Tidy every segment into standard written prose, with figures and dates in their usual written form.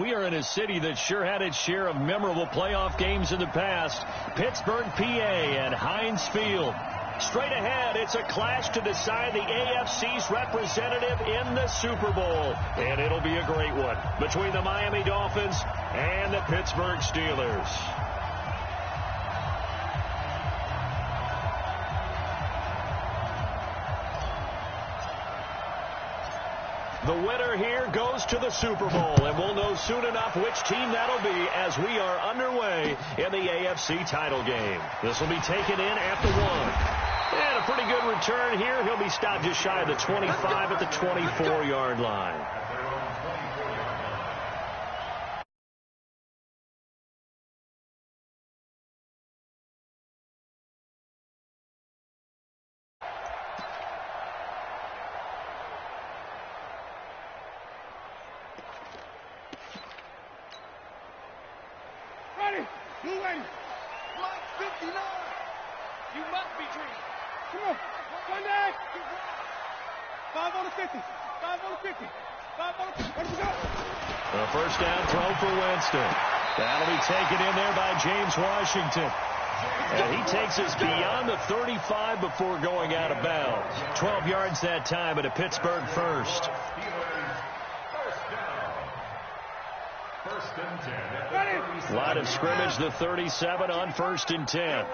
we are in a city that sure had its share of memorable playoff games in the past. Pittsburgh, PA at Heinz Field. Straight ahead, it's a clash to decide the AFC's representative in the Super Bowl. And it'll be a great one between the Miami Dolphins and the Pittsburgh Steelers. The winner here goes to the Super Bowl, and we'll know soon enough which team that'll be as we are underway in the AFC title game. This will be taken in at the 1. And a pretty good return here. He'll be stopped just shy of the 25 at the 24-yard line. A first down throw for Winston. That'll be taken in there by James Washington. And he takes us beyond the 35 before going out of bounds. 12 yards that time at a Pittsburgh first. Line of scrimmage, the 37 on 1st and 10.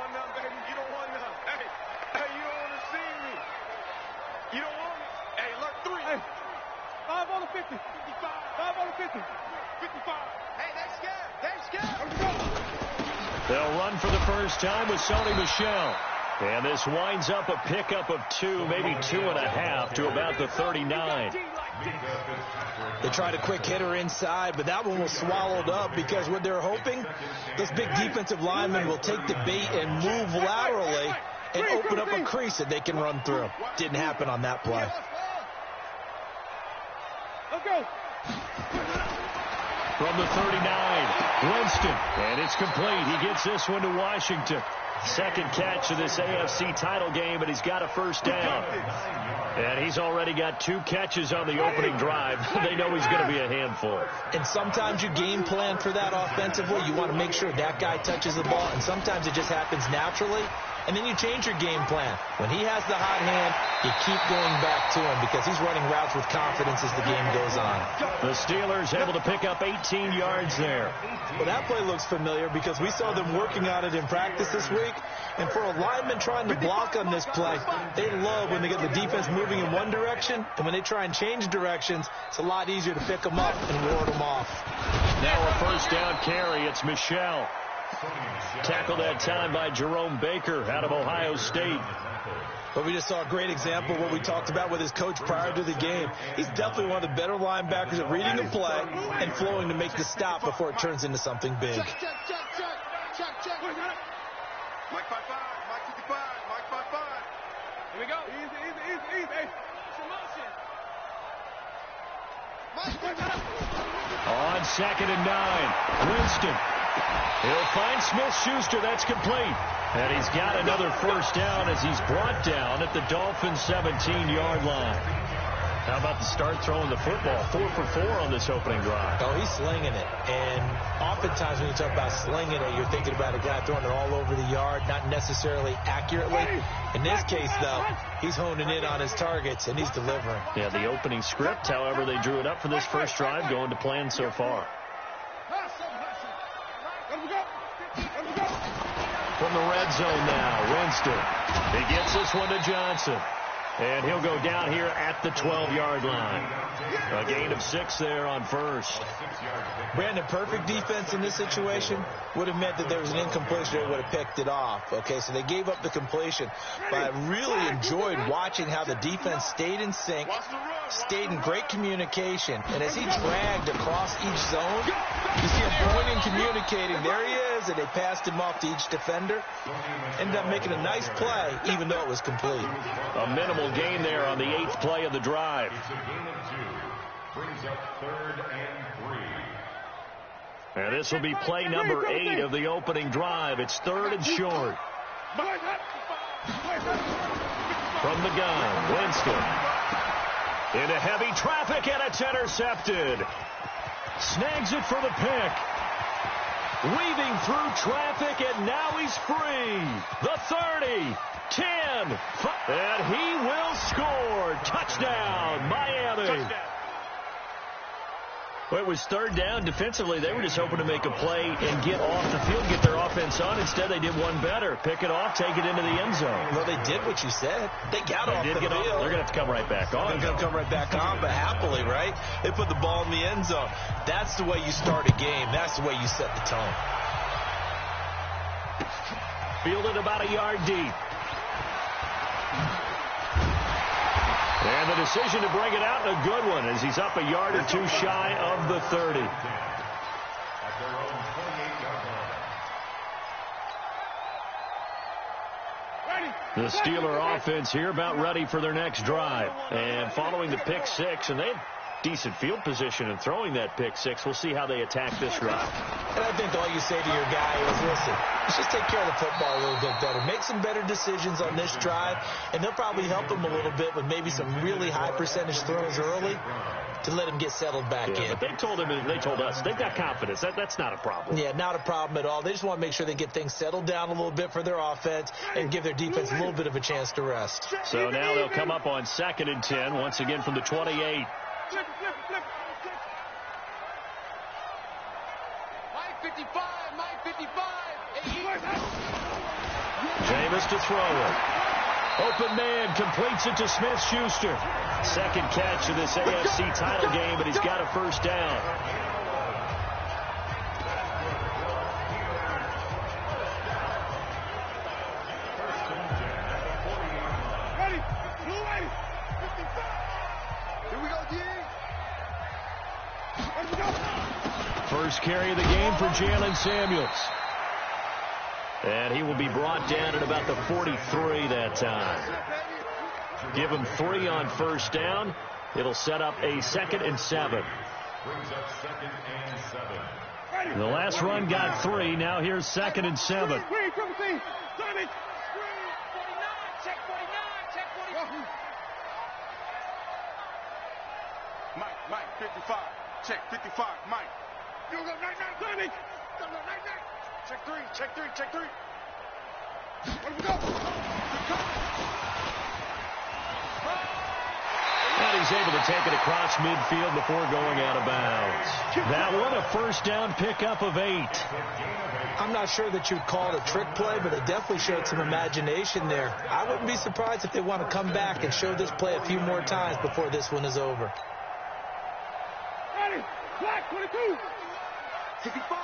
They'll run for the first time with Sony Michel. And this winds up a pickup of 2, maybe 2.5 to about the 39. They tried a quick hitter inside, but that one was swallowed up because what they're hoping, this big defensive lineman will take the bait and move laterally and open up a crease that they can run through. Didn't happen on that play. From the 39, Winston, and it's complete. He gets this one to Washington. Second catch of this AFC title game, and he's got a first down. And he's already got 2 catches on the opening drive. They know he's going to be a handful. And sometimes you game plan for that offensively. You want to make sure that guy touches the ball, and sometimes it just happens naturally. And then you change your game plan. When he has the hot hand, you keep going back to him because he's running routes with confidence as the game goes on. The Steelers able to pick up 18 yards there. Well, that play looks familiar because we saw them working on it in practice this week. And for a lineman trying to block on this play, they love when they get the defense moving in one direction. And when they try and change directions, it's a lot easier to pick them up and ward them off. Now a first down carry. It's Michel. Tackled that time by Jerome Baker out of Ohio State. But we just saw a great example of what we talked about with his coach prior to the game. He's definitely one of the better linebackers at reading the play and flowing to make the stop before it turns into something big. Check. Mike 5-5, Mike 55, Mike 5-5. Here we go. Easy. Hey, On 2nd and 9, Winston. He'll find Smith-Schuster. That's complete. And he's got another first down as he's brought down at the Dolphins' 17-yard line. How about the start throwing the football? 4 for 4 on this opening drive. Oh, he's slinging it. And oftentimes when you talk about slinging it, you're thinking about a guy throwing it all over the yard, not necessarily accurately. In this case, though, he's honing in on his targets, and he's delivering. Yeah, the opening script, however, they drew it up for this first drive, going to plan so far. From the red zone now, Winston. He gets this one to Johnson. And he'll go down here at the 12-yard line. A gain of 6 there on first. Brandon, perfect defense in this situation would have meant that there was an incompletion that would have picked it off. Okay, so they gave up the completion. But I really enjoyed watching how the defense stayed in sync, stayed in great communication. And as he dragged across each zone, you see him going and communicating. There he is, and they passed him off to each defender. Ended up making a nice play, even though it was complete. A minimal gain there on the 8th play of the drive. It's a gain of 2. Brings up 3rd and 3. And this will be play number 8 of the opening drive. It's 3rd and short. From the gun, Winston. Into heavy traffic, and it's intercepted. Snags it for the pick. Weaving through traffic, and now he's free. The 30, 10, 5, and he will score. Touchdown, Miami. Touchdown. Well, it was third down. Defensively, they were just hoping to make a play and get off the field, get their offense on. Instead, they did one better. Pick it off, take it into the end zone. Well, they did what you said. They got off the field. They're going to have to come right back on. They're going to come right back on, but happily, right? They put the ball in the end zone. That's the way you start a game. That's the way you set the tone. Fielded about a yard deep. And the decision to bring it out, a good one, as he's up a yard or two shy of the 30. The Steeler offense here about ready for their next drive. And following the pick six, and they had decent field position in throwing that pick six. We'll see how they attack this drive. And I think all you say to your guy is, listen, let's just take care of the football a little bit better. Make some better decisions on this drive, and they'll probably help him a little bit with maybe some really high percentage throws early to let him get settled back in. But they told him, and they told us, they've got confidence. That's not a problem. Yeah, not a problem at all. They just want to make sure they get things settled down a little bit for their offense and give their defense a little bit of a chance to rest. So now they'll come up on 2nd and 10, once again from the 28. Flip. Mike 55, Mike 55. Jameis to throw it. Open man completes it to Smith-Schuster. Second catch of this AFC title game, but he's got a first down. Ready? Blue ready. 55. Here we go, D. Let's go. First carry of the game for Jalen Samuels. And he will be brought down at about the 43 that time. Give him 3 on first down. It'll set up a 2nd and 7. The last run got 3. Now here's 2nd and 7. Mike, 55. Check 55, Mike. You go, night. Check 3. Where we go? And he's able to take it across midfield before going out of bounds. That one, a first down pickup of 8. I'm not sure that you'd call it a trick play, but it definitely showed some imagination there. I wouldn't be surprised if they want to come back and show this play a few more times before this one is over. Ready? Black 22. 55.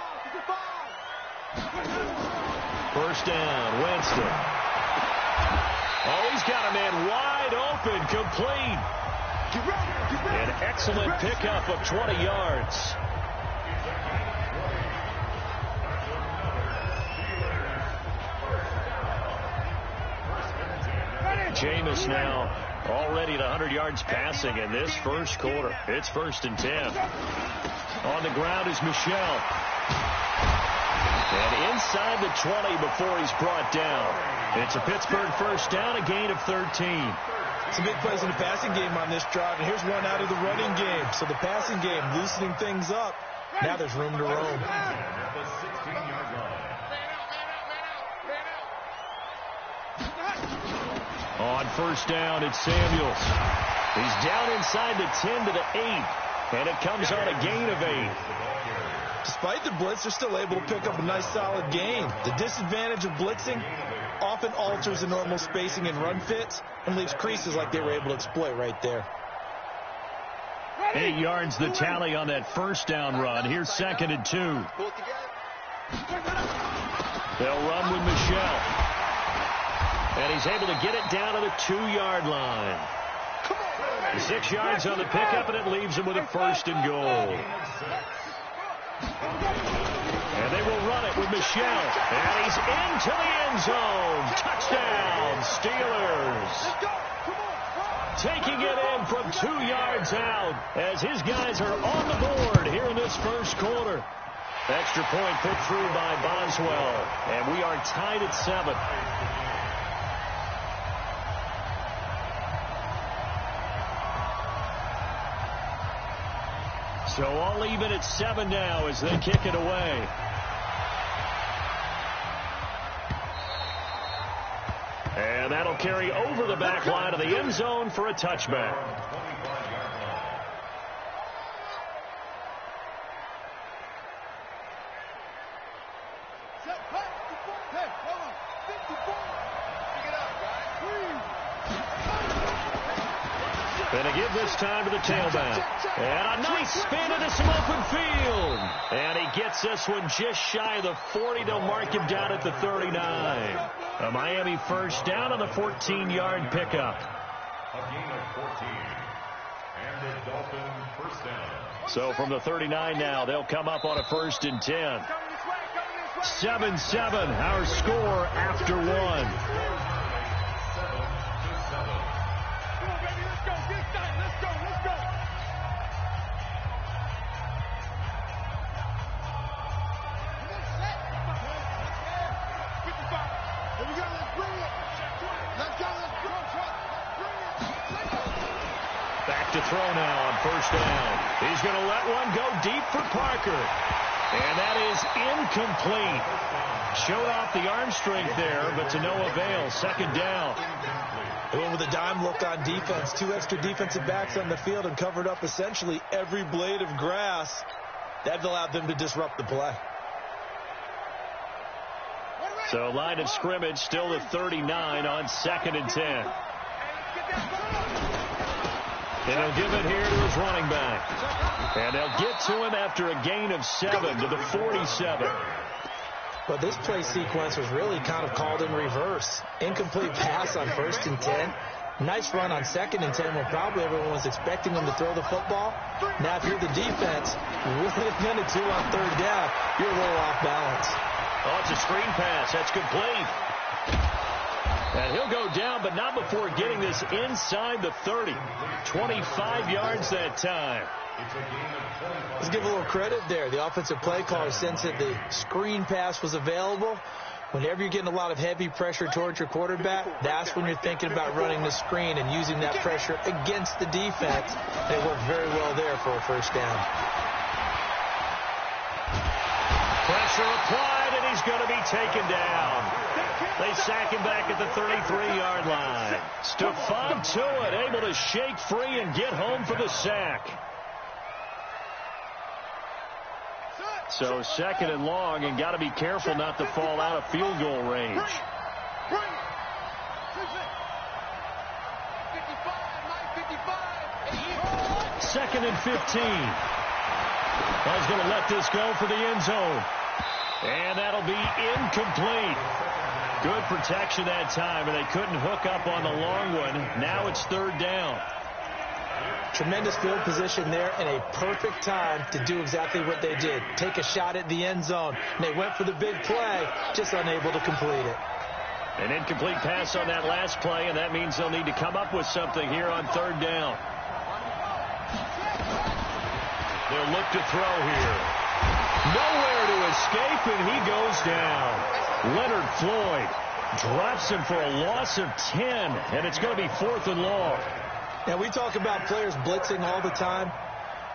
First down, Winston. Oh, he's got a man wide open, complete. An excellent pickup of 20 yards. Jameis now already at 100 yards passing in this first quarter. It's 1st and 10. On the ground is Michel. And inside the 20 before he's brought down. It's a Pittsburgh first down, a gain of 13. Some big plays in the passing game on this drive, and here's one out of the running game. So the passing game loosening things up. Now there's room to roam. On first down, it's Samuels. He's down inside the 10 to the 8, and it comes on a gain of 8. Despite the blitz, they're still able to pick up a nice solid gain. The disadvantage of blitzing often alters the normal spacing and run fits and leaves creases like they were able to exploit right there. 8 yards the tally on that first down run. Here's 2nd and 2. They'll run with Michel. And he's able to get it down to the 2-yard line. 6 yards on the pickup, and it leaves him with a 1st and goal. And they will run it with Michel. And he's into the end zone. Touchdown, Steelers. Taking it in from 2 yards out as his guys are on the board here in this first quarter. Extra point put through by Boswell. And we are tied at 7. So all even at 7 now as they kick it away. And that'll carry over the back line of the end zone for a touchback. And to give this time to the tailback. And a nice spin into some open field. And he gets this one just shy of the 40. They'll mark him down at the 39. A Miami first down on the 14-yard pickup. A gain of 14. And the Dolphins first down. So from the 39 now, they'll come up on a 1st and 10. 7-7, our score after 1. Back to throw now on 1st down. He's going to let one go deep for Parker. And that is incomplete. Showed off the arm strength there, but to no avail. 2nd down. They went with a dime look on defense. 2 extra defensive backs on the field and covered up essentially every blade of grass. That allowed them to disrupt the play. So line of scrimmage still the 39 on 2nd and 10. And he'll give it here to his running back. And they'll get to him after a gain of 7 to the 47. But this play sequence was really kind of called in reverse. Incomplete pass on 1st and 10. Nice run on 2nd and 10 when probably everyone was expecting him to throw the football. Now if you're the defense, with a minute 2 on 3rd down, you're a little off balance. Oh, it's a screen pass. That's complete. And he'll go down, but not before getting this inside the 30. 25 yards that time. Let's give a little credit there. The offensive play caller sensed that the screen pass was available. Whenever you're getting a lot of heavy pressure towards your quarterback, that's when you're thinking about running the screen and using that pressure against the defense. They worked very well there for a 1st down. Pressure applied, and he's going to be taken down. They sack him back at the 33-yard line. Stephon Tuitt able to shake free and get home for the sack. So 2nd and long, and got to be careful not to fall out of field goal range. 2nd and 15. I was going to let this go for the end zone. And that'll be incomplete. Good protection that time, and they couldn't hook up on the long one. Now it's 3rd down. Tremendous field position there and a perfect time to do exactly what they did. Take a shot at the end zone. And they went for the big play, just unable to complete it. An incomplete pass on that last play, and that means they'll need to come up with something here on 3rd down. They'll look to throw here. Nowhere to escape, and he goes down. Leonard Floyd drops him for a loss of 10, and it's going to be 4th and long. Now, we talk about players blitzing all the time.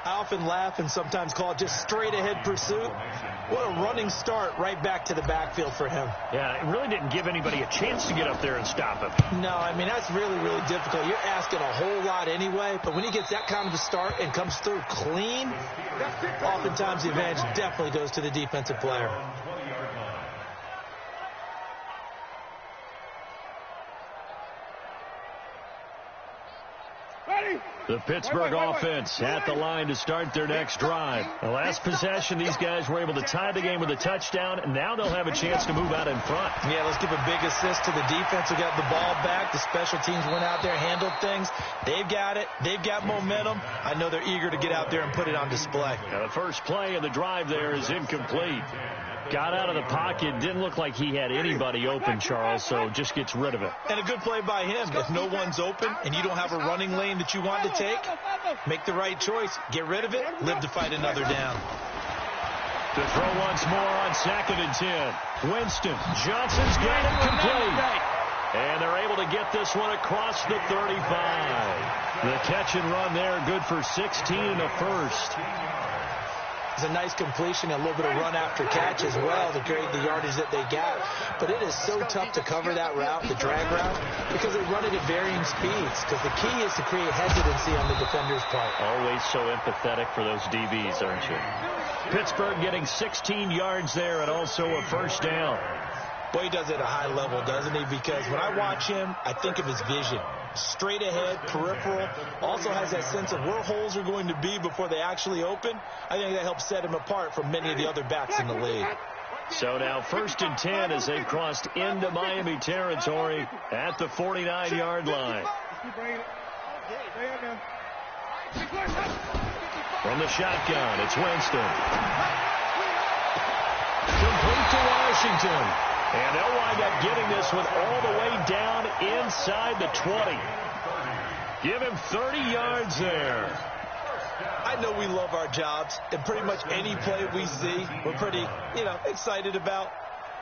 I often laugh and sometimes call it just straight-ahead pursuit. What a running start right back to the backfield for him. Yeah, it really didn't give anybody a chance to get up there and stop him. No, I mean, that's really, really difficult. You're asking a whole lot anyway, but when he gets that kind of a start and comes through clean, oftentimes the advantage definitely goes to the defensive player. The Pittsburgh offense at the line to start their next drive. The last possession, these guys were able to tie the game with a touchdown, and now they'll have a chance to move out in front. Yeah, let's give a big assist to the defense who got the ball back. The special teams went out there, handled things. They've got it. They've got momentum. I know they're eager to get out there and put it on display. Now, the first play of the drive there is incomplete. Got out of the pocket. Didn't look like he had anybody open, Charles, so just gets rid of it. And a good play by him. If no one's open and you don't have a running lane that you want to take, make the right choice. Get rid of it. Live to fight another down. To throw once more on 2nd and 10. Winston. Johnson's got it complete. And they're able to get this one across the 35. The catch and run there, good for 16 and a first. It's a nice completion, a little bit of run after catch as well to create the yardage that they got. But it is so tough to cover that route, the drag route, because they run it at varying speeds. Because the key is to create hesitancy on the defender's part. Always so empathetic for those DBs, aren't you? Pittsburgh getting 16 yards there and also a first down. Boy, he does it at a high level, doesn't he? Because when I watch him, I think of his vision. Straight ahead, peripheral, also has that sense of where holes are going to be before they actually open. I think that helps set him apart from many of the other backs in the league. So now 1st and 10 as they've crossed into Miami territory at the 49-yard line. From the shotgun, it's Winston. Complete to Washington. And they'll wind up getting this one all the way down inside the 20. Give him 30 yards there. I know we love our jobs, and pretty much any play we see, we're pretty, excited about.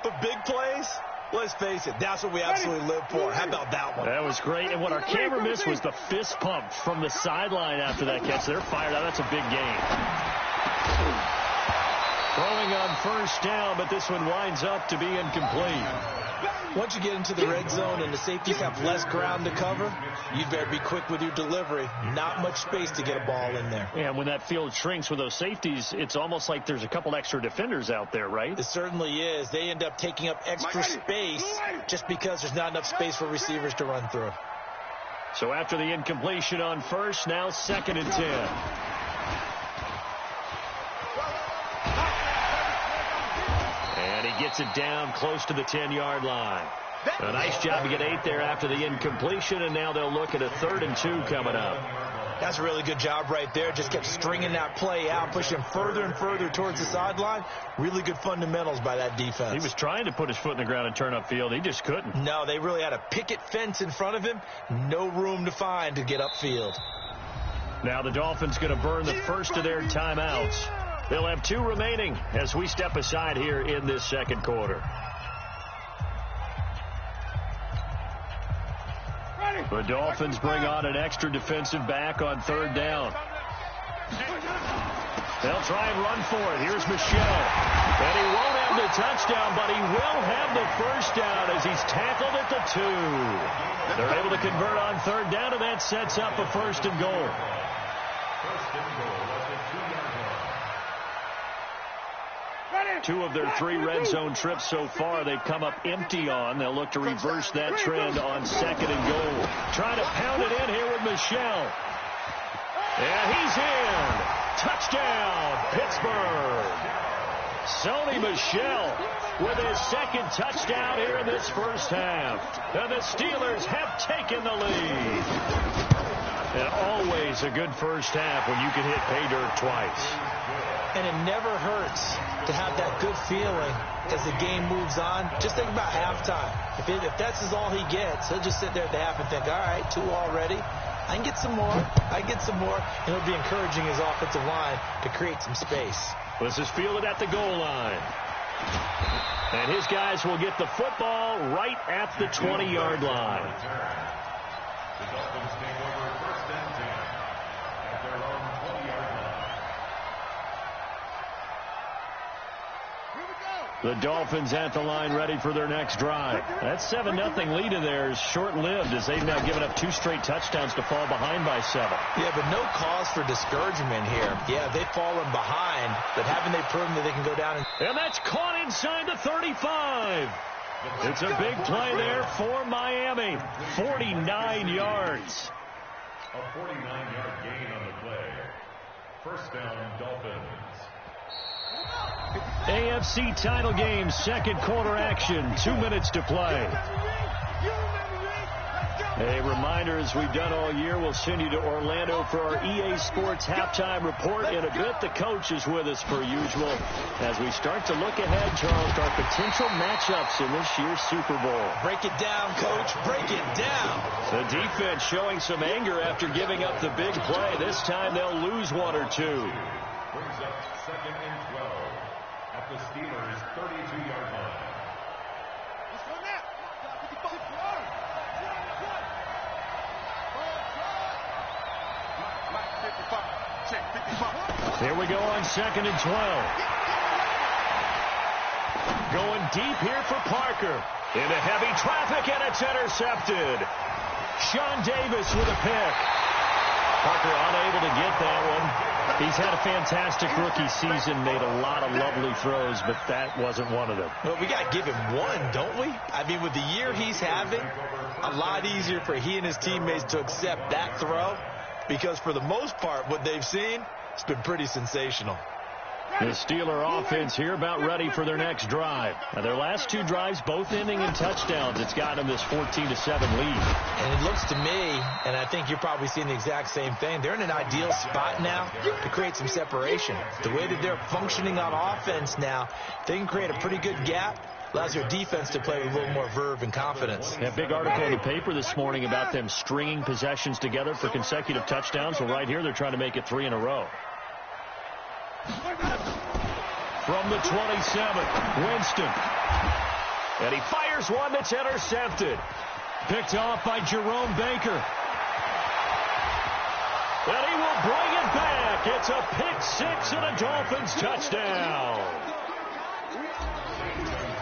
But big plays, let's face it, that's what we absolutely live for. How about that one? That was great. And what our camera missed was the fist pump from the sideline after that catch. They're fired out. That's a big game. Throwing on first down, but this one winds up to be incomplete. Once you get into the red zone and the safeties have less ground to cover, you better be quick with your delivery. Not much space to get a ball in there. And when that field shrinks with those safeties, it's almost like there's a couple extra defenders out there, right? It certainly is. They end up taking up extra space just because there's not enough space for receivers to run through. So after the incompletion on first, now 2nd and 10. Gets it down close to the 10-yard line. A nice job to get 8 there after the incompletion, and now they'll look at a 3rd and 2 coming up. That's a really good job right there. Just kept stringing that play out, pushing further and further towards the sideline. Really good fundamentals by that defense. He was trying to put his foot in the ground and turn upfield. He just couldn't. No, they really had a picket fence in front of him. No room to find to get upfield. Now the Dolphins going to burn the first of their timeouts. They'll have 2 remaining as we step aside here in this second quarter. The Dolphins bring on an extra defensive back on 3rd down. They'll try and run for it. Here's Michel. And he won't have the touchdown, but he will have the first down as he's tackled at the 2. They're able to convert on 3rd down, and that sets up a 1st and goal. First and goal at the 2-yard line. 2 of their 3 red zone trips so far they've come up empty on. They'll look to reverse that trend on 2nd and goal. Trying to pound it in here with Michel. Yeah, he's in. Touchdown, Pittsburgh. Sony Michel with his 2nd touchdown here in this first half. And the Steelers have taken the lead. And always a good first half when you can hit pay dirt twice. And it never hurts to have that good feeling as the game moves on. Just think about halftime. If that's all he gets, he'll just sit there at the half and think, all right, 2 already. I can get some more. And it'll be encouraging his offensive line to create some space. This is fielded at the goal line. And his guys will get the football right at the 20-yard line. The Dolphins take over 1st and 10 at their own 20-yard line. The Dolphins at the line ready for their next drive. That 7-0 lead of theirs short-lived as they've now given up 2 straight touchdowns to fall behind by 7. Yeah, but no cause for discouragement here. Yeah, they've fallen behind, but haven't they proven that they can go down and that's caught inside the 35. It's a big play there for Miami. 49 yards. A 49-yard gain on the play. First down, Dolphins. AFC title game, 2nd quarter action, 2 minutes to play. A reminder, as we've done all year, we'll send you to Orlando for our EA Sports halftime report. In a bit, the coach is with us per usual as we start to look ahead, Charles, to our potential matchups in this year's Super Bowl. Break it down, Coach. Break it down. The defense showing some anger after giving up the big play. This time they'll lose 1 or 2. Brings up 2nd and 12 at the Steelers' 32-yard line. Check 55. Here we go on 2nd and 12. Going deep here for Parker. Into heavy traffic, and it's intercepted. Sean Davis with a pick. Parker unable to get that one. He's had a fantastic rookie season, made a lot of lovely throws, but that wasn't one of them. Well, we got to give him one, don't we? I mean, with the year he's having, a lot easier for he and his teammates to accept that throw, because for the most part, what they've seen, it's been pretty sensational. The Steeler offense here about ready for their next drive. Now, their last 2 drives, both ending in touchdowns. It's got them this 14-7 lead. And it looks to me, and I think you're probably seeing the exact same thing, they're in an ideal spot now to create some separation. The way that they're functioning on offense now, they can create a pretty good gap. Allows their defense to play with a little more verve and confidence. A big article in the paper this morning about them stringing possessions together for consecutive touchdowns. Well, right here, they're trying to make it 3 in a row. From the 27, Winston. And he fires one that's intercepted. Picked off by Jerome Baker. And he will bring it back. It's a pick 6 and a Dolphins touchdown.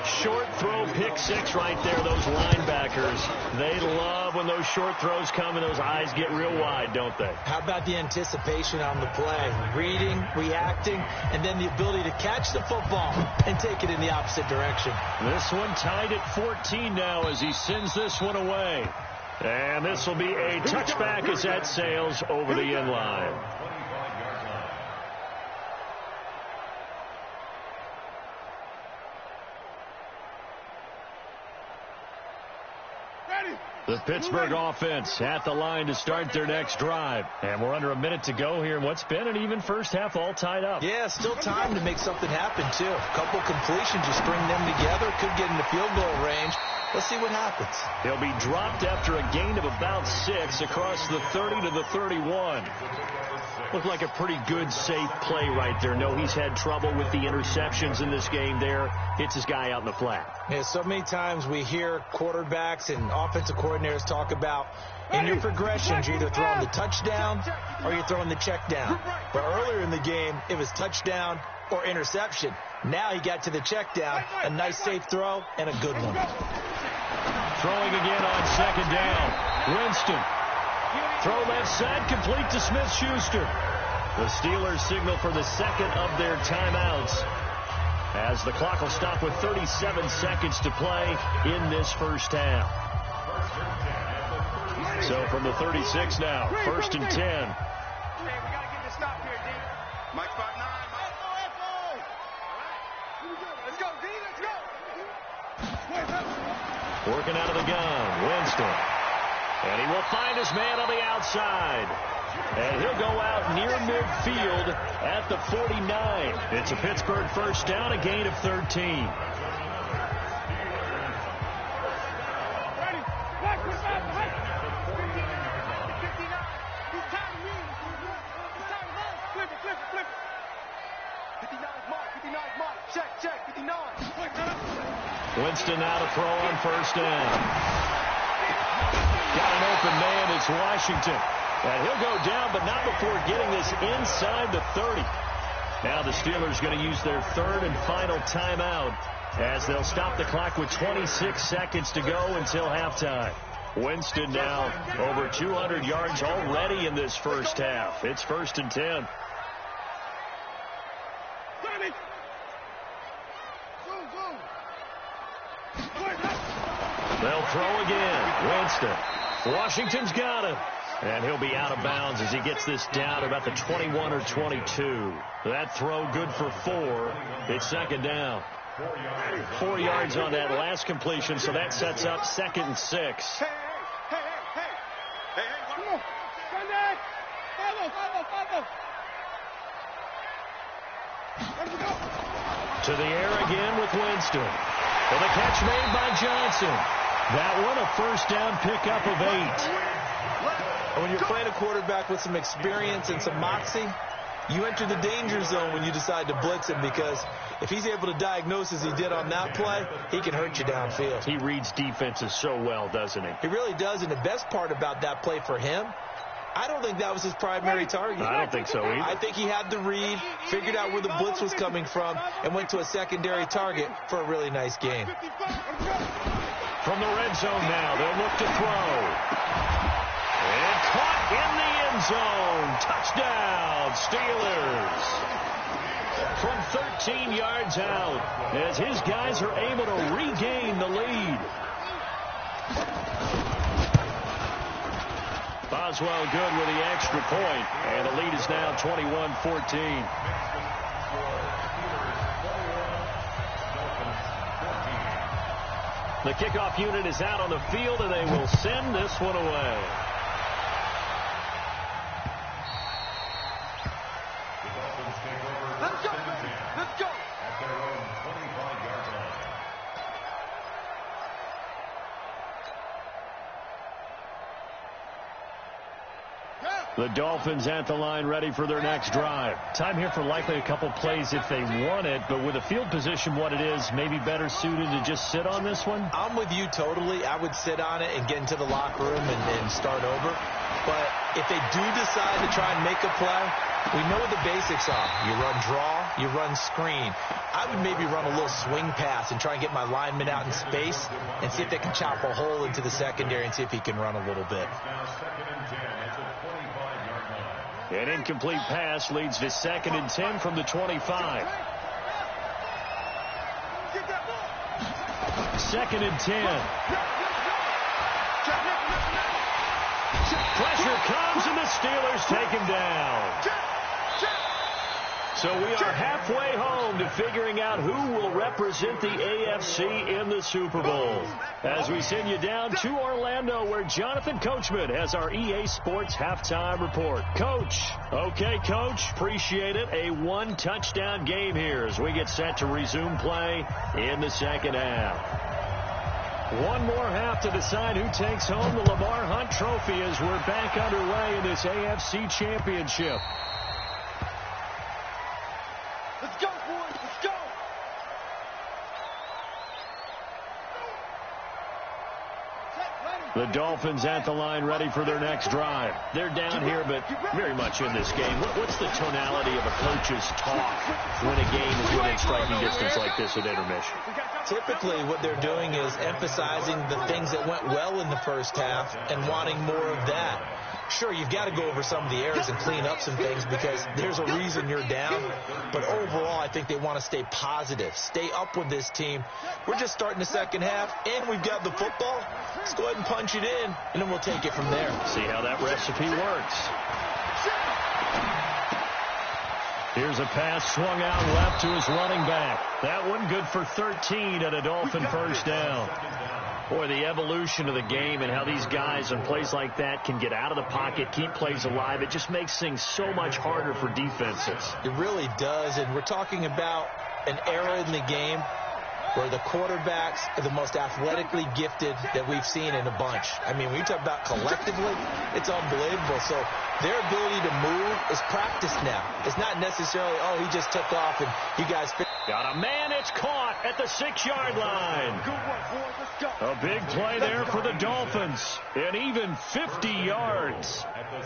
Short throw, pick 6 right there. Those linebackers, they love when those short throws come and those eyes get real wide, don't they? How about the anticipation on the play? Reading, reacting, and then the ability to catch the football and take it in the opposite direction. This one tied at 14 now as he sends this one away. And this will be a touchback as that sails over the end line. The Pittsburgh offense at the line to start their next drive. And we're under a minute to go here in what's been an even first half, all tied up. Yeah, still time to make something happen, too. A couple completions, you string them together, could get into field goal range. Let's see what happens. He'll be dropped after a gain of about 6 across the 30 to the 31. Looked like a pretty good, safe play right there. No, he's had trouble with the interceptions in this game there. Hits his guy out in the flat. Yeah, so many times we hear quarterbacks and offensive coordinators talk about in your progressions, you're either throwing the touchdown or you're throwing the check down. But earlier in the game, it was touchdown or interception. Now he got to the check down, a nice safe throw, and a good one. Throwing again on 2nd down. Winston. Throw left side, complete to Smith-Schuster. The Steelers signal for the second of their timeouts, as the clock will stop with 37 seconds to play in this first half. So from the 36 now, 1st and 10. Hey, we got to get this stop here, D. Mike 5-9, Mike. Let's go, D, let's go. Working out of the gun, Winston. And he will find his man on the outside. And he'll go out near midfield at the 49. It's a Pittsburgh first down, a gain of 13. Winston now to throw on 1st down. Got an open man, it's Washington. And he'll go down, but not before getting this inside the 30. Now the Steelers going to use their 3rd and final timeout, as they'll stop the clock with 26 seconds to go until halftime. Winston now over 200 yards already in this first half. It's 1st and 10. They'll throw again. Winston. Washington's got it. And he'll be out of bounds as he gets this down about the 21 or 22. That throw good for 4. It's 2nd down. 4 yards on that last completion, so that sets up 2nd and 6. Hey, come on. To the air again with Winston. Well, the catch made by Johnson. That one a first down pickup of 8. When you're playing a quarterback with some experience and some moxie, you enter the danger zone when you decide to blitz him, because if he's able to diagnose as he did on that play, he can hurt you downfield. He reads defenses so well, doesn't he? He really does, and the best part about that play for him I don't think that was his primary target. I don't think so either. I think he had the read, figured out where the blitz was coming from, and went to a secondary target for a really nice gain. From the red zone now, they'll look to throw. And caught in the end zone. Touchdown, Steelers. From 13 yards out, as his guys are able to regain the lead. Boswell good with the extra point, and the lead is now 21-14. The kickoff unit is out on the field, and they will send this one away. Let's go, baby. Let's go. At their own 25-yard line. The Dolphins at the line, ready for their next drive. Time here for likely a couple plays if they want it, but with the field position what it is, maybe better suited to just sit on this one? I'm with you totally. I would sit on it and get into the locker room and start over. But if they do decide to try and make a play, we know what the basics are. You run draw, you run screen. I would maybe run a little swing pass and try and get my lineman out in space and see if they can chop a hole into the secondary and see if he can run a little bit. Now 2nd and 10 at the 25-yard line. An incomplete pass leads to 2nd and 10 from the 25. 2nd and 10. Pressure comes, and the Steelers take him down. So we are halfway home to figuring out who will represent the AFC in the Super Bowl. As we send you down to Orlando, where Jonathan Coachman has our EA Sports halftime report. Coach. Okay, Coach. Appreciate it. A one-touchdown game here as we get set to resume play in the second half. One more half to decide who takes home the Lamar Hunt Trophy as we're back underway in this AFC Championship. Let's go, boys. Let's go. The Dolphins at the line, ready for their next drive. They're down here, but very much in this game. What's the tonality of a coach's talk when a game is within striking distance like this at intermission? Typically, what they're doing is emphasizing the things that went well in the first half and wanting more of that. Sure, you've got to go over some of the errors and clean up some things because there's a reason you're down. But overall, I think they want to stay positive, stay up with this team. We're just starting the second half, and we've got the football. Let's go ahead and punch it in, and then we'll take it from there. See how that recipe works. Here's a pass swung out left to his running back. That one good for 13 and a Dolphin first down. Boy, the evolution of the game and how these guys on plays like that can get out of the pocket, keep plays alive, it just makes things so much harder for defenses. It really does, and we're talking about an era in the game where the quarterbacks are the most athletically gifted that we've seen in a bunch. I mean, when you talk about collectively, it's unbelievable. So their ability to move is practiced now. It's not necessarily, oh, he just took off and you guys... Got a man, it's caught at the 6-yard line. Good one, boys. Let's go. A big play there for the Dolphins. And even 50 yards.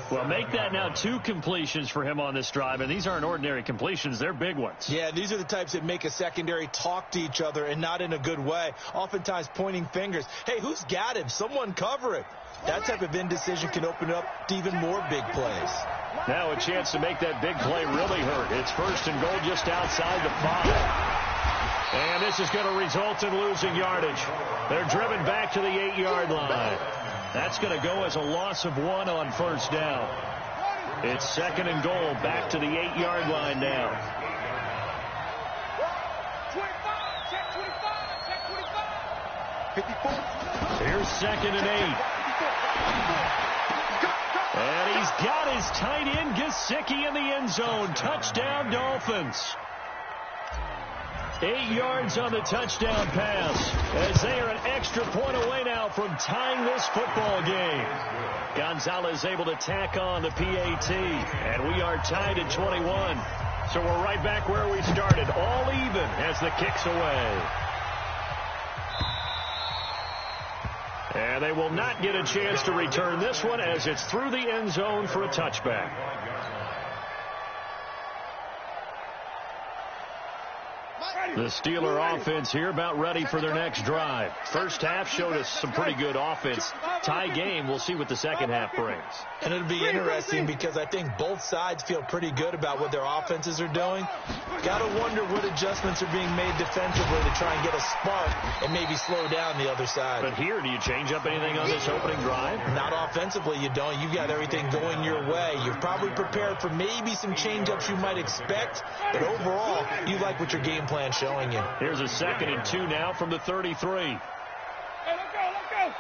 Well, make that now 2 completions for him on this drive. And these aren't ordinary completions. They're big ones. Yeah, these are the types that make a secondary talk to each other and not in a good way. Oftentimes pointing fingers. Hey, who's got him? Someone cover it. That type of indecision can open up to even more big plays. Now a chance to make that big play really hurt. It's 1st and goal just outside the 5. And this is going to result in losing yardage. They're driven back to the 8-yard line. That's going to go as a loss of 1 on first down. It's 2nd and goal back to the 8-yard line now. 54. Here's 2nd and 8. And he's got his tight end Gesicki in the end zone. Touchdown, Dolphins. 8 yards on the touchdown pass as they are an extra point away now from tying this football game. Gonzalez able to tack on the PAT, and we are tied at 21. So we're right back where we started, all even as the kick's away. And they will not get a chance to return this one as it's through the end zone for a touchback. The Steeler offense here about ready for their next drive. First half showed us some pretty good offense. Tie game, we'll see what the second half brings. And it'll be interesting because I think both sides feel pretty good about what their offenses are doing. Got to wonder what adjustments are being made defensively to try and get a spark and maybe slow down the other side. But here, do you change up anything on this opening drive? Not offensively, you don't. You've got everything going your way. You're probably prepared for maybe some change-ups you might expect, but overall, you like what your game plan showing you. Here's a 2nd and 2 now from the 33. Hey, let's go.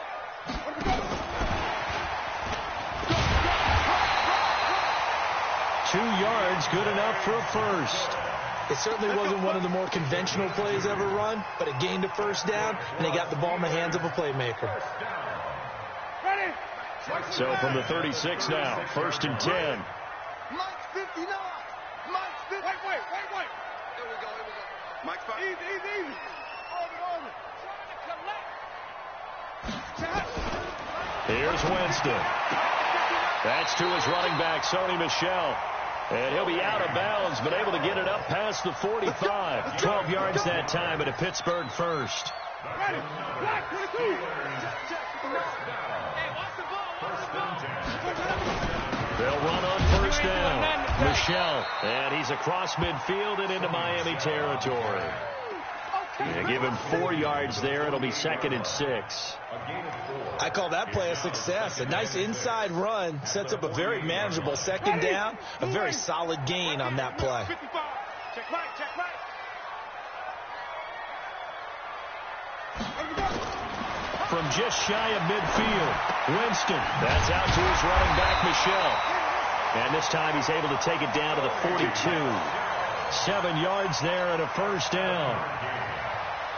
2 yards, good enough for a first. It certainly wasn't one of the more conventional plays ever run, but it gained a first down, and they got the ball in the hands of a playmaker. So from the 36 now, 1st and 10. Mike's 59. Mike's 50. Wait. Here we go. Mike's 5. Easy. Hold it. Here's Winston. That's to his running back, Sony Michel. And he'll be out of bounds, but able to get it up past the 45. 12 yards that time at a Pittsburgh first. They'll run on first down. Michel, and he's across midfield and into Miami territory. Yeah, give him 4 yards there. It'll be 2nd and 6. I call that play a success. A nice inside run sets up a very manageable 2nd down. A very solid gain on that play. Check right. From just shy of midfield, Winston. That's out to his running back, Michel. And this time he's able to take it down to the 42. 7 yards there and a first down.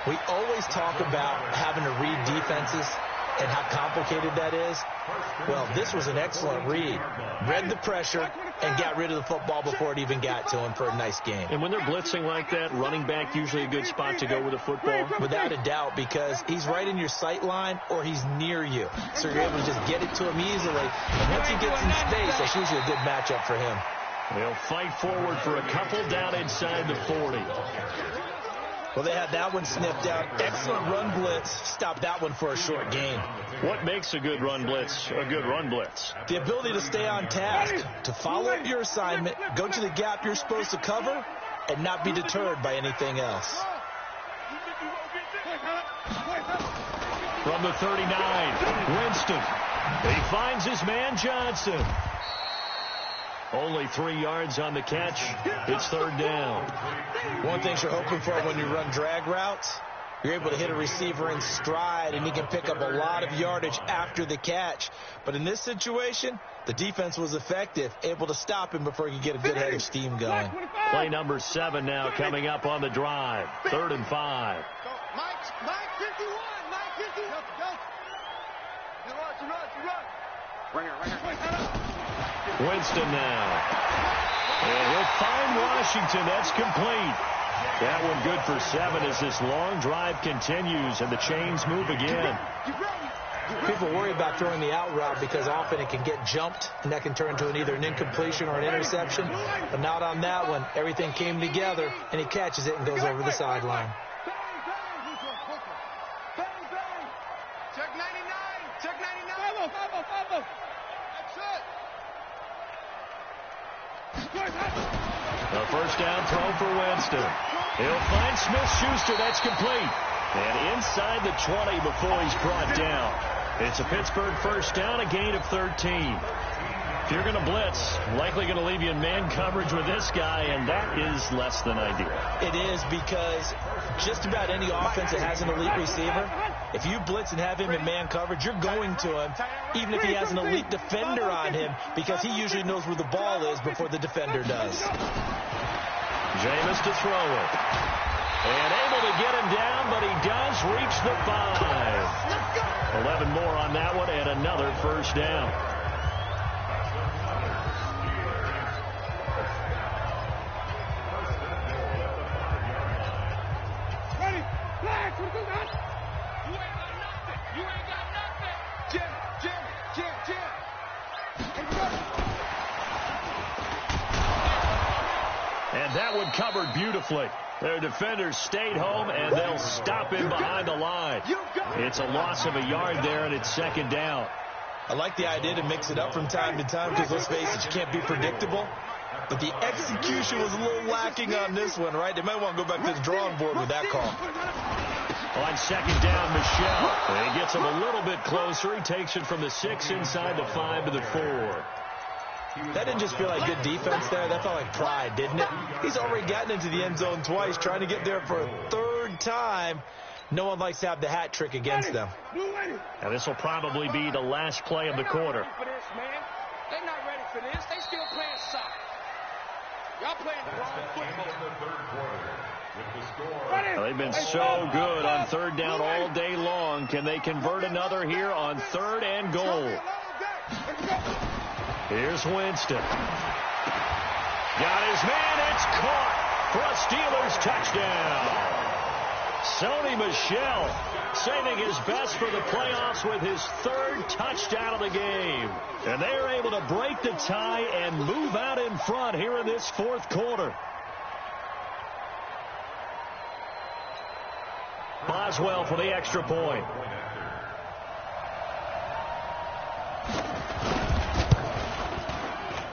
We always talk about having to read defenses and how complicated that is. Well, this was an excellent read. Read the pressure and got rid of the football before it even got to him for a nice game. And when they're blitzing like that, running back usually a good spot to go with the football? Without a doubt, because he's right in your sight line or he's near you. So you're able to just get it to him easily. And once he gets in space, that's usually a good matchup for him. They'll fight forward for a couple down inside the 40. Well, they had that one sniffed out. Excellent run blitz. Stopped that one for a short gain. What makes a good run blitz a good run blitz? The ability to stay on task, to follow up your assignment, go to the gap you're supposed to cover, and not be deterred by anything else. From the 39, Winston. He finds his man Johnson. Only 3 yards on the catch. It's 3rd down. One thing you're hoping for when you run drag routes, you're able to hit a receiver in stride, and he can pick up a lot of yardage after the catch. But in this situation, the defense was effective, able to stop him before he could get a good head of steam going. Play number 7 now coming up on the drive. 3rd and 5. Mike 51. Mike 50. You run. Right here. Winston now. And he'll find Washington. That's complete. That one good for 7 as this long drive continues and the chains move again. People worry about throwing the out route because often it can get jumped, and that can turn into either an incompletion or an interception. But not on that one. Everything came together, and he catches it and goes over the sideline. Check 99. Follow. That's it. A first down throw for Winston. He'll find Smith-Schuster. That's complete. And inside the 20 before he's brought down. It's a Pittsburgh first down, a gain of 13. If you're going to blitz, likely going to leave you in man coverage with this guy, and that is less than ideal. It is because just about any offense that has an elite receiver, if you blitz and have him in man coverage, you're going to him, even if he has an elite defender on him, because he usually knows where the ball is before the defender does. Jameis to throw it. And able to get him down, but he does reach the 5. 11 more on that one, and another first down. covered beautifully. Their defenders stayed home, and they'll stop him behind the line. It's a loss of a yard there, and it's second down. I like the idea to mix it up from time to time because, let's face it, you can't be predictable. But the execution was a little lacking on this one, right? They might want to go back to the drawing board with that call. On second down, Michel. He gets him a little bit closer. He takes it from the 6 inside the 5 to the 4. That didn't just feel like good defense there. That felt like pride, didn't it? He's already gotten into the end zone twice, trying to get there for a third time. No one likes to have the hat trick against them. Now, this will probably be the last play of the quarter. They're not ready for this. They still playing soccer. Y'all playing the wrong football. Well, they've been so good on third down all day long. Can they convert another here on 3rd and goal? Here's Winston. Got his man. It's caught for a Steelers touchdown. Sony Michel saving his best for the playoffs with his 3rd touchdown of the game. And they are able to break the tie and move out in front here in this 4th quarter. Boswell for the extra point.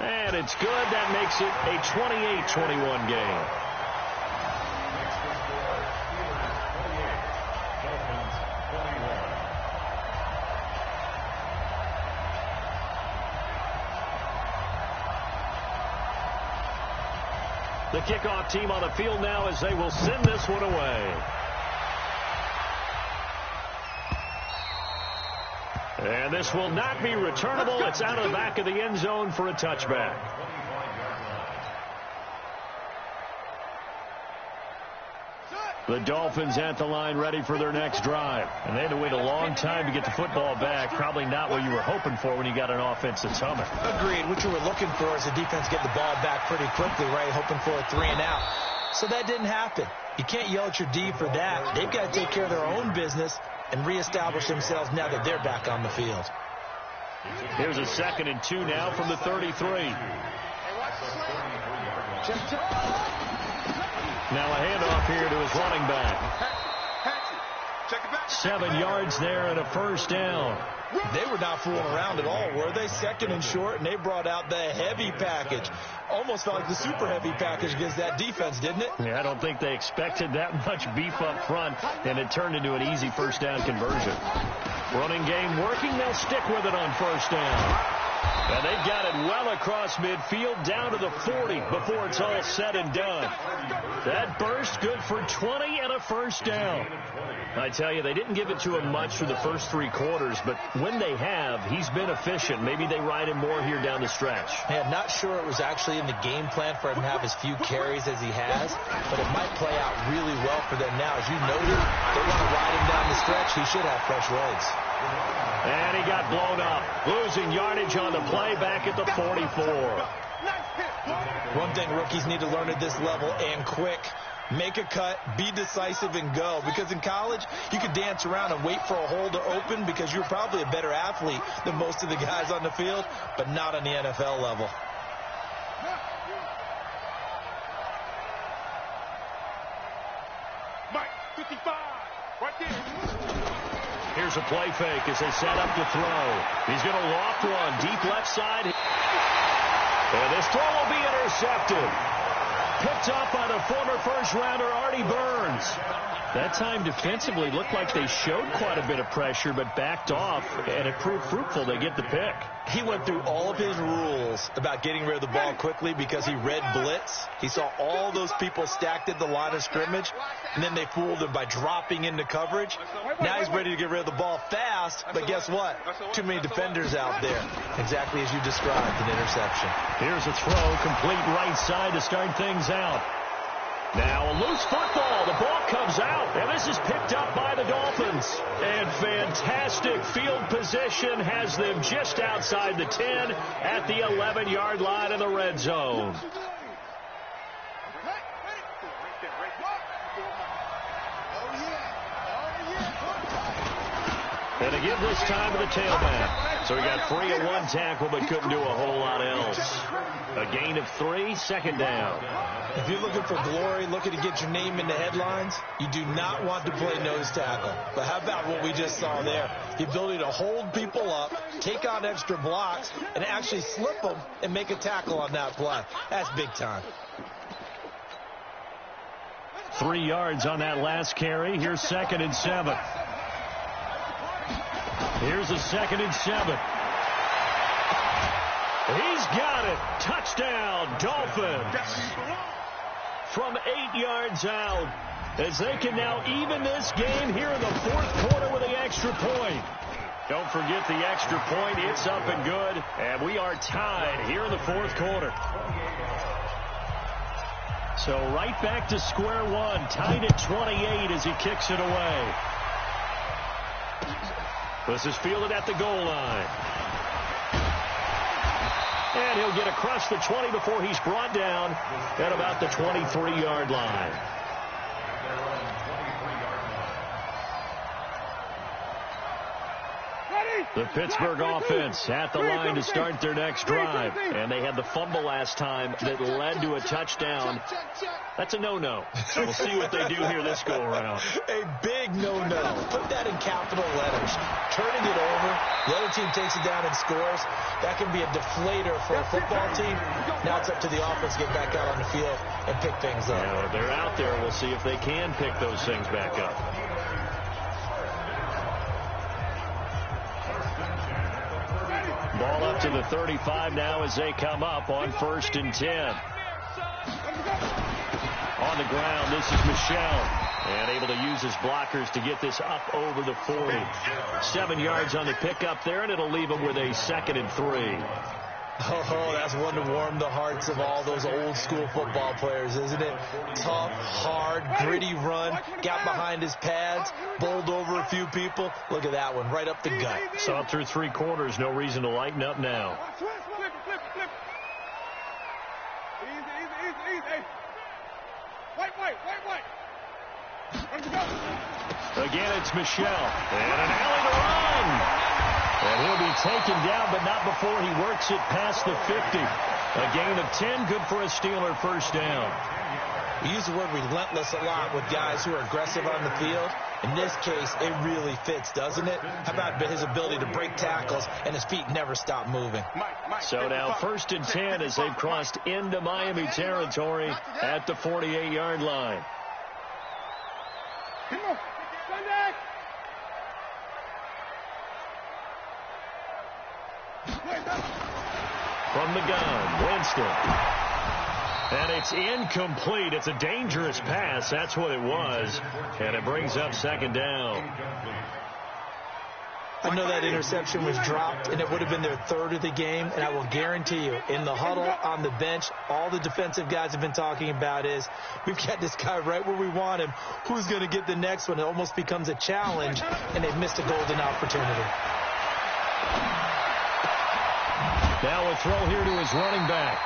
And it's good. That makes it a 28-21 game. The kickoff team on the field now as they will send this one away. And this will not be returnable. It's out of the back of the end zone for a touchback. The Dolphins at the line ready for their next drive. And they had to wait a long time to get the football back. Probably not what you were hoping for when you got an offensive humming. Agreed. What you were looking for is the defense get the ball back pretty quickly, right? Hoping for a 3 and out. So that didn't happen. You can't yell at your D for that. They've got to take care of their own business and reestablish themselves now that they're back on the field. Here's a 2nd and 2 now from the 33. Now a handoff here to his running back. 7 yards there and a first down. They were not fooling around at all, were they? 2nd and short, and they brought out the heavy package. Almost felt like the super heavy package against that defense, didn't it? Yeah, I don't think they expected that much beef up front, and it turned into an easy first down conversion. Running game working. They'll stick with it on first down. And they've got it well across midfield down to the 40 before it's all said and done. That burst good for 20 and a first down. I tell you, they didn't give it to him much for the first 3 quarters, but when they have, he's been efficient. Maybe they ride him more here down the stretch. Yeah, I'm not sure it was actually in the game plan for him to have as few carries as he has, but it might play out really well for them now. As you noted, they want to ride him down the stretch. He should have fresh legs. And he got blown up. Losing yardage on the play back at the 44. One thing rookies need to learn at this level, and quick. Make a cut, be decisive, and go. Because in college, you could dance around and wait for a hole to open because you're probably a better athlete than most of the guys on the field, but not on the NFL level. Mike, 55, right there. Here's a play fake as they set up to throw. He's going to loft one deep left side. And this throw will be intercepted. Picked up by the former first-rounder Artie Burns. That time defensively looked like they showed quite a bit of pressure but backed off, and it proved fruitful. They get the pick. He went through all of his rules about getting rid of the ball quickly because he read blitz. He saw all those people stacked at the line of scrimmage, and then they fooled him by dropping into coverage. Now he's ready to get rid of the ball fast, but guess what? Too many defenders out there. Exactly as you described, an interception. Here's a throw, complete right side to start things out. Now a loose football. The ball comes out, and this is picked up by the Dolphins. And fantastic field position has them just outside the 10 at the 11-yard line in the red zone. And to give this time to the tailback. So he got free of one tackle but couldn't do a whole lot else. A gain of 3, second down. If you're looking for glory, looking to get your name in the headlines, you do not want to play nose tackle. But how about what we just saw there? The ability to hold people up, take on extra blocks, and actually slip them and make a tackle on that play. That's big time. 3 yards on that last carry. Here's 2nd and 7. Here's a 2nd and 7. He's got it. Touchdown, Dolphins. From 8 yards out, as they can now even this game here in the 4th quarter with the extra point. Don't forget the extra point. It's up and good, and we are tied here in the 4th quarter. So right back to square one, tied at 28 as he kicks it away. This is fielded at the goal line. And he'll get across the 20 before he's brought down at about the 23-yard line. The Pittsburgh offense at the line to start their next drive. And they had the fumble last time that led to a touchdown. That's a no-no. We'll see what they do here this go-around. A big no-no. Put that in capital letters. Turning it over, the other team takes it down and scores. That can be a deflator for a football team. Now it's up to the offense to get back out on the field and pick things up. Yeah, they're out there. We'll see if they can pick those things back up. Ball up to the 35 now as they come up on 1st and 10. On the ground, this is Michel. And able to use his blockers to get this up over the 40. 7 yards on the pickup there, and it'll leave him with a 2nd and 3. Oh, that's one to warm the hearts of all those old school football players, isn't it? Tough, hard, gritty run, got behind his pads, bowled over a few people. Look at that one, right up the gut. Saw through 3 quarters, no reason to lighten up now. Again, it's Michel. And an alley to run. And he'll be taken down, but not before he works it past the 50. A gain of 10, good for a Steeler first down. We use the word relentless a lot with guys who are aggressive on the field. In this case, it really fits, doesn't it? How about his ability to break tackles and his feet never stop moving? So now 1st and 10 as they've crossed into Miami territory at the 48-yard line. From the gun, Winston. And it's incomplete. It's a dangerous pass. That's what it was. And it brings up 2nd down. I know that interception was dropped, and it would have been their 3rd of the game. And I will guarantee you, in the huddle, on the bench, all the defensive guys have been talking about is, we've got this guy right where we want him. Who's going to get the next one? It almost becomes a challenge, and they've missed a golden opportunity. Now a throw here to his running back.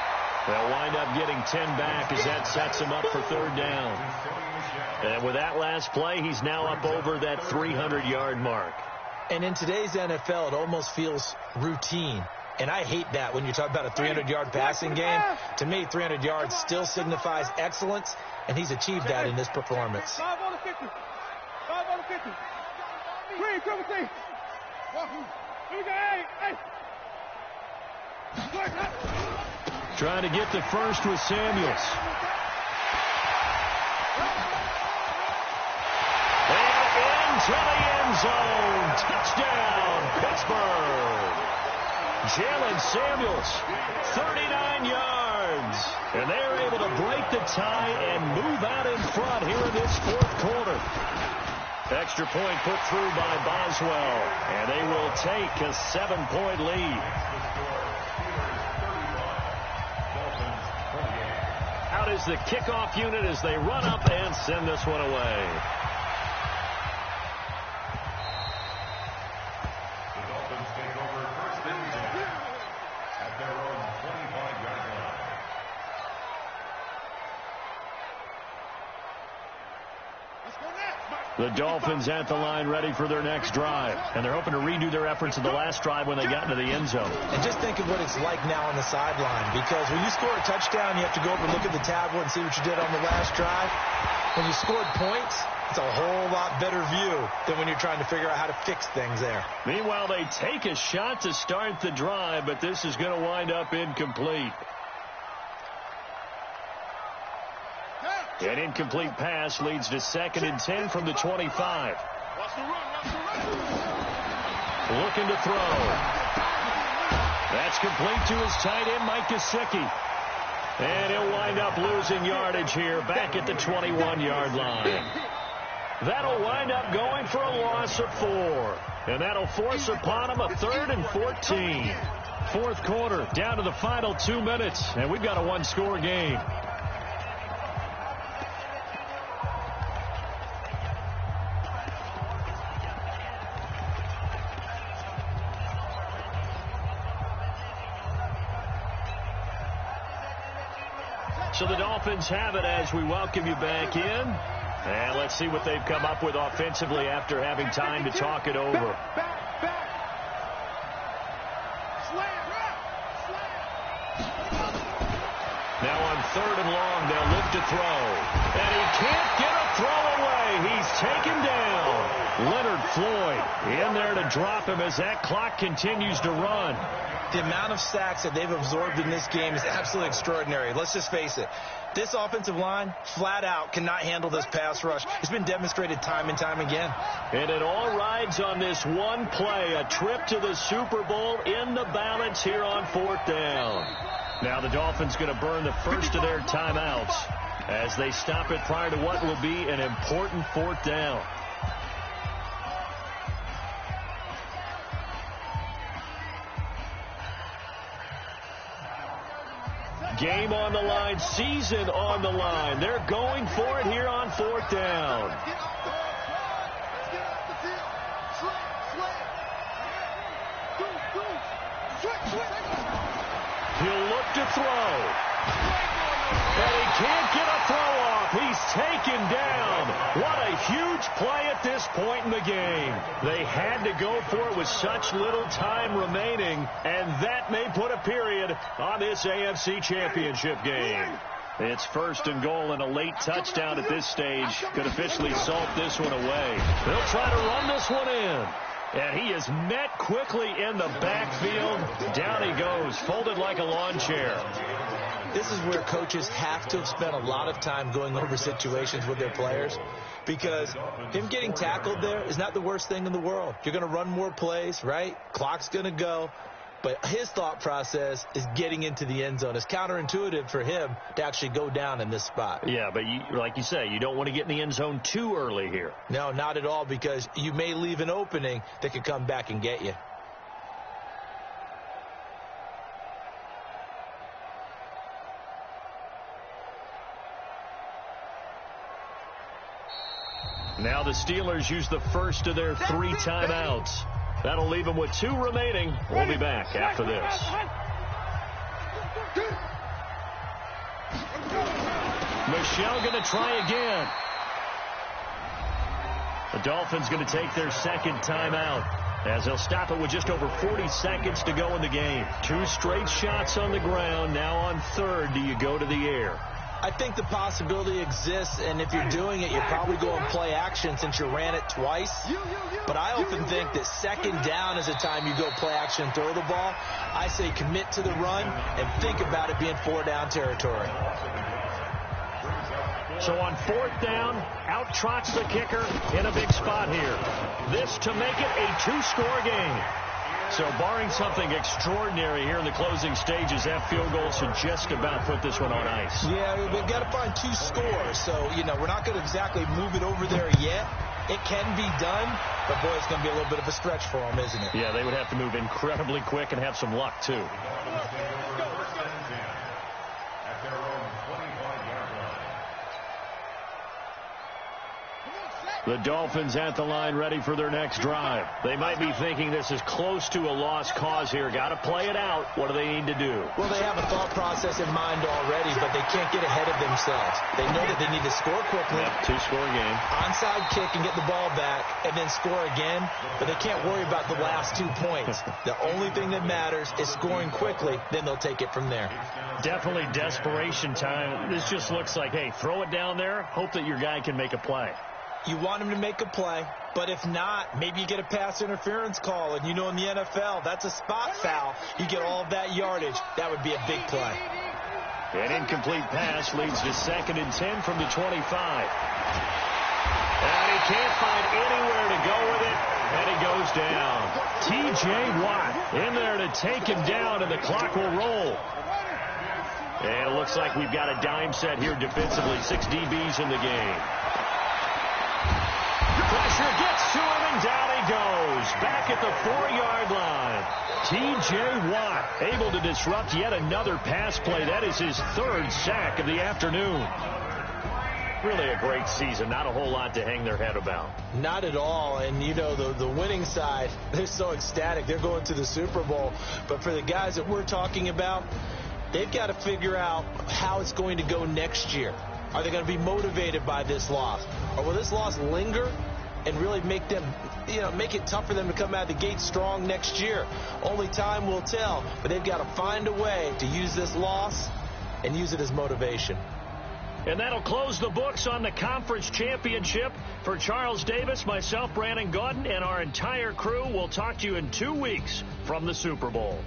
They'll wind up getting 10 back as that sets him up for 3rd down. And with that last play, he's now up over that 300-yard mark. And in today's NFL, it almost feels routine. And I hate that when you talk about a 300-yard passing game. To me, 300 yards still signifies excellence, and he's achieved that in this performance. 5 on the 50. 5 on the 50. Green, triple T. Here we go. Hey. Trying to get the first with Samuels. And into the end zone. Touchdown, Pittsburgh. Jalen Samuels, 39 yards. And they're able to break the tie and move out in front here in this 4th quarter. Extra point put through by Boswell. And they will take a 7-point lead. Out is the kickoff unit as they run up and send this one away. The Dolphins take over 1st and 10 at their own 25-yard line. Let's go next. The Dolphins at the line ready for their next drive. And they're hoping to redo their efforts in the last drive when they got into the end zone. And just think of what it's like now on the sideline. Because when you score a touchdown, you have to go over and look at the tablet and see what you did on the last drive. When you scored points, it's a whole lot better view than when you're trying to figure out how to fix things there. Meanwhile, they take a shot to start the drive, but this is going to wind up incomplete. An incomplete pass leads to 2nd and 10 from the 25. Looking to throw. That's complete to his tight end, Mike Gesicki. And he'll wind up losing yardage here back at the 21-yard line. That'll wind up going for a loss of 4. And that'll force upon him a 3rd and 14. Fourth quarter, down to the final 2 minutes. And we've got a one-score game. So the Dolphins have it as we welcome you back in. And let's see what they've come up with offensively after having time to talk it over. Now on 3rd and long, they'll look to throw. And he can't get a throw away. He's taken down. Leonard Floyd in there to drop him as that clock continues to run. The amount of sacks that they've absorbed in this game is absolutely extraordinary. Let's just face it. This offensive line, flat out, cannot handle this pass rush. It's been demonstrated time and time again. And it all rides on this one play, a trip to the Super Bowl in the balance here on 4th down. Now the Dolphins going to burn the first of their timeouts as they stop it prior to what will be an important 4th down. Game on the line, season on the line. They're going for it here on 4th down. He'll look to throw. And he can't get a throw off. He's taken down. What a huge play at this point in the game. They had to go for it with such little time remaining, and that may put a period on this AFC Championship game. It's 1st and goal, and a late touchdown at this stage could officially salt this one away. They'll try to run this one in. And he is met quickly in the backfield. Down he goes, folded like a lawn chair. This is where coaches have to have spent a lot of time going over situations with their players, because him getting tackled there is not the worst thing in the world. You're going to run more plays, right? Clock's going to go. But his thought process is getting into the end zone. It's counterintuitive for him to actually go down in this spot. Yeah, but like you say, you don't want to get in the end zone too early here. No, not at all, because you may leave an opening that could come back and get you. Now the Steelers use the first of their 3 timeouts. That'll leave them with 2 remaining. We'll be back after this. Michel going to try again. The Dolphins going to take their 2nd timeout, as they'll stop it with just over 40 seconds to go in the game. 2 straight shots on the ground. Now on 3rd, do you go to the air? I think the possibility exists, and if you're doing it, you're probably going play action since you ran it twice. But I often think that 2nd down is the time you go play action and throw the ball. I say commit to the run and think about it being 4-down territory. So on 4th down, out trots the kicker in a big spot here. This to make it a 2-score game. So barring something extraordinary here in the closing stages, that field goal should just about put this one on ice. Yeah, we've got to find 2 scores. So, we're not going to exactly move it over there yet. It can be done, but boy, it's going to be a little bit of a stretch for them, isn't it? Yeah, they would have to move incredibly quick and have some luck, too. At their own 25-yard line. The Dolphins at the line ready for their next drive. They might be thinking this is close to a lost cause here. Got to play it out. What do they need to do? Well, they have a thought process in mind already, but they can't get ahead of themselves. They know that they need to score quickly. Yep, two-score game. Onside kick and get the ball back and then score again, but they can't worry about the last 2 points. The only thing that matters is scoring quickly, then they'll take it from there. Definitely desperation time. This just looks like, hey, throw it down there, hope that your guy can make a play. You want him to make a play, but if not, maybe you get a pass interference call, and you know in the NFL, that's a spot foul. You get all of that yardage. That would be a big play. An incomplete pass leads to 2nd and 10 from the 25. And he can't find anywhere to go with it, and he goes down. T.J. Watt in there to take him down, and the clock will roll. And it looks like we've got a dime set here defensively. 6 DBs in the game. Pressure gets to him, and down he goes. Back at the 4-yard line. T.J. Watt able to disrupt yet another pass play. That is his 3rd sack of the afternoon. Really a great season. Not a whole lot to hang their head about. Not at all. And, you know, the winning side, they're so ecstatic. They're going to the Super Bowl. But for the guys that we're talking about, they've got to figure out how it's going to go next year. Are they going to be motivated by this loss? Or will this loss linger and really make them, make it tough for them to come out of the gate strong next year? Only time will tell, but they've got to find a way to use this loss and use it as motivation. And that'll close the books on the conference championship. For Charles Davis, myself, Brandon Gaudin, and our entire crew, we'll talk to you in 2 weeks from the Super Bowl.